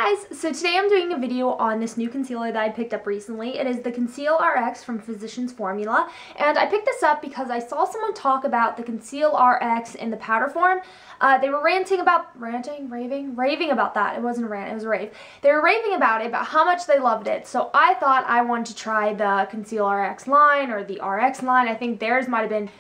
guys, so today I'm doing a video on this new concealer that I picked up recently. It is the Conceal RX from Physicians Formula, and I picked this up because I saw someone talk about the Conceal RX in the powder form. They were raving about that. It wasn't a rant, it was a rave. They were raving about it, about how much they loved it. So I thought I wanted to try the Conceal RX line, or the RX line. I think theirs might have been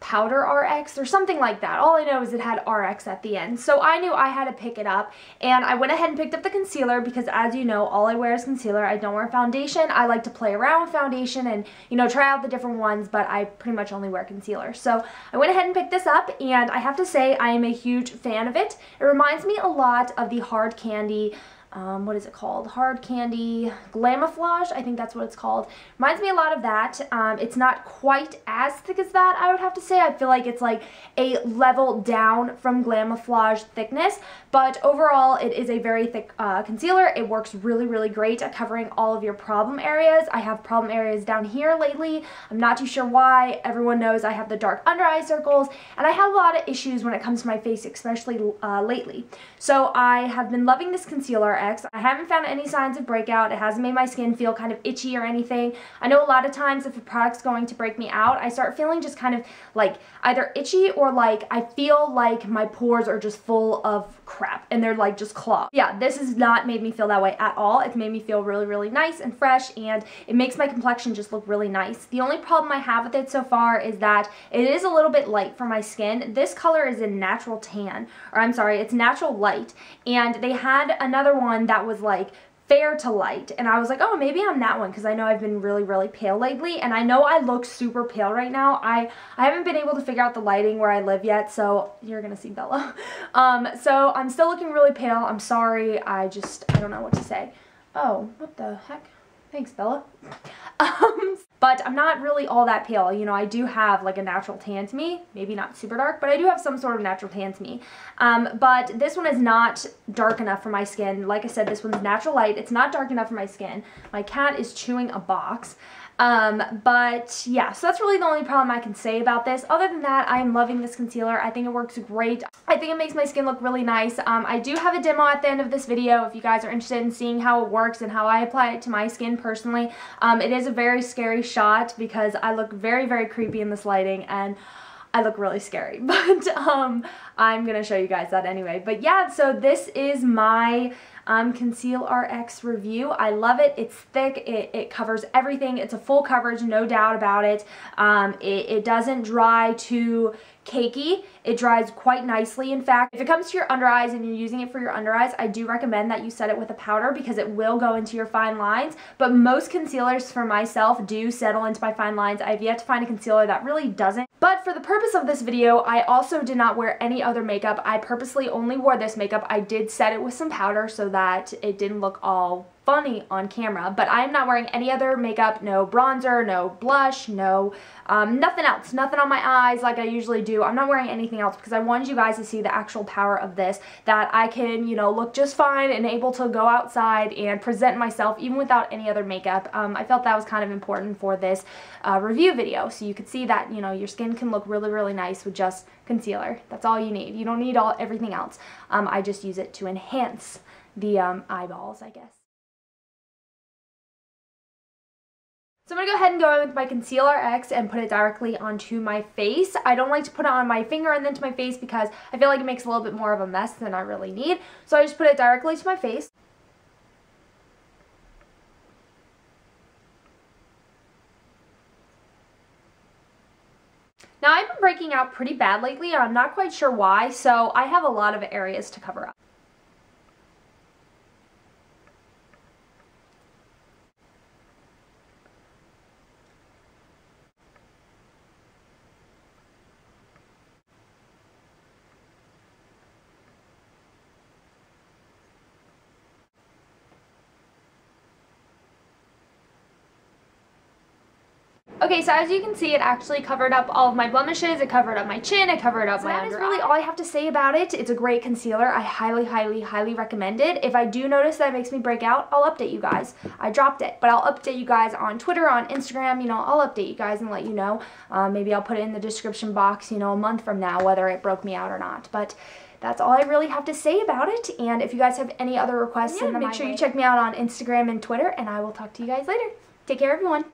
Powder RX or something like that. All I know is it had RX at the end. So I knew I had to pick it up, and I went ahead and picked up the concealer because, as you know, all I wear is concealer. I don't wear foundation. I like to play around with foundation and, you know, try out the different ones, but I pretty much only wear concealer. So I went ahead and picked this up, and I have to say I am a huge fan of it. It reminds me a lot of the Hard Candy, what is it called? Hard Candy Glamouflage, I think that's what it's called. Reminds me a lot of that. It's not quite as thick as that, I would have to say. I feel like it's like a level down from Glamouflage thickness, but overall it is a very thick concealer. It works really, really great at covering all of your problem areas. I have problem areas down here lately. I'm not too sure why. Everyone knows I have the dark under eye circles, and I have a lot of issues when it comes to my face, especially lately. So I have been loving this concealer. I haven't found any signs of breakout. It hasn't made my skin feel kind of itchy or anything. I know a lot of times if a product's going to break me out, I start feeling just kind of like either itchy or like I feel like my pores are just full of crap and they're like just clogged. Yeah, this has not made me feel that way at all. It's made me feel really, really nice and fresh, and it makes my complexion just look really nice. The only problem I have with it so far is that it is a little bit light for my skin. This color is in natural tan, or I'm sorry, it's natural light, and they had another one that was like fair to light, and I was like, oh, maybe I'm that one, because I know I've been really, really pale lately, and I know I look super pale right now. I haven't been able to figure out the lighting where I live yet, so you're gonna see Bella. So I'm still looking really pale. I'm sorry. I don't know what to say. Oh, what the heck? Thanks, Bella. But I'm not really all that pale. You know, I do have like a natural tan to me. Maybe not super dark, but I do have some sort of natural tan to me. But this one is not dark enough for my skin. Like I said, this one's natural light. It's not dark enough for my skin. My cat is chewing a box. But yeah, so that's really the only problem I can say about this. Other than that, I'm loving this concealer. I think it works great. I think it makes my skin look really nice. I do have a demo at the end of this video if you guys are interested in seeing how it works and how I apply it to my skin personally. It is a very scary shot because I look very, very creepy in this lighting, and I look really scary, but I'm gonna show you guys that anyway. But yeah, so this is my Conceal RX review. I love it. It's thick. It covers everything. It's a full coverage, no doubt about it. It doesn't dry too cakey. It dries quite nicely. In fact, if it comes to your under eyes and you're using it for your under eyes, I do recommend that you set it with a powder because it will go into your fine lines. But most concealers for myself do settle into my fine lines. I've yet to find a concealer that really doesn't. But for the purpose of this video, I also did not wear any other makeup. I purposely only wore this makeup. I did set it with some powder so that it didn't look all funny on camera, but I am not wearing any other makeup, no bronzer, no blush, no nothing else, nothing on my eyes like I usually do. I'm not wearing anything else because I wanted you guys to see the actual power of this, that I can, you know, look just fine and able to go outside and present myself even without any other makeup. I felt that was kind of important for this review video, so you could see that, you know, your skin can look really, really nice with just concealer. That's all you need. You don't need everything else. I just use it to enhance the eyeballs, I guess. So I'm going to go ahead and go in with my Conceal RX and put it directly onto my face. I don't like to put it on my finger and then to my face because I feel like it makes a little bit more of a mess than I really need. So I just put it directly to my face. Now, I've been breaking out pretty bad lately, and I'm not quite sure why, so I have a lot of areas to cover up. Okay, so as you can see, it actually covered up all of my blemishes, it covered up my chin, it covered up my under eye. That is really all I have to say about it. It's a great concealer. I highly, highly, highly recommend it. If I do notice that it makes me break out, I'll update you guys. I dropped it, but I'll update you guys on Twitter, on Instagram, you know, I'll update you guys and let you know. Maybe I'll put it in the description box, you know, a month from now, whether it broke me out or not. But that's all I really have to say about it. And if you guys have any other requests, make sure you check me out on Instagram and Twitter, and I will talk to you guys later. Take care, everyone.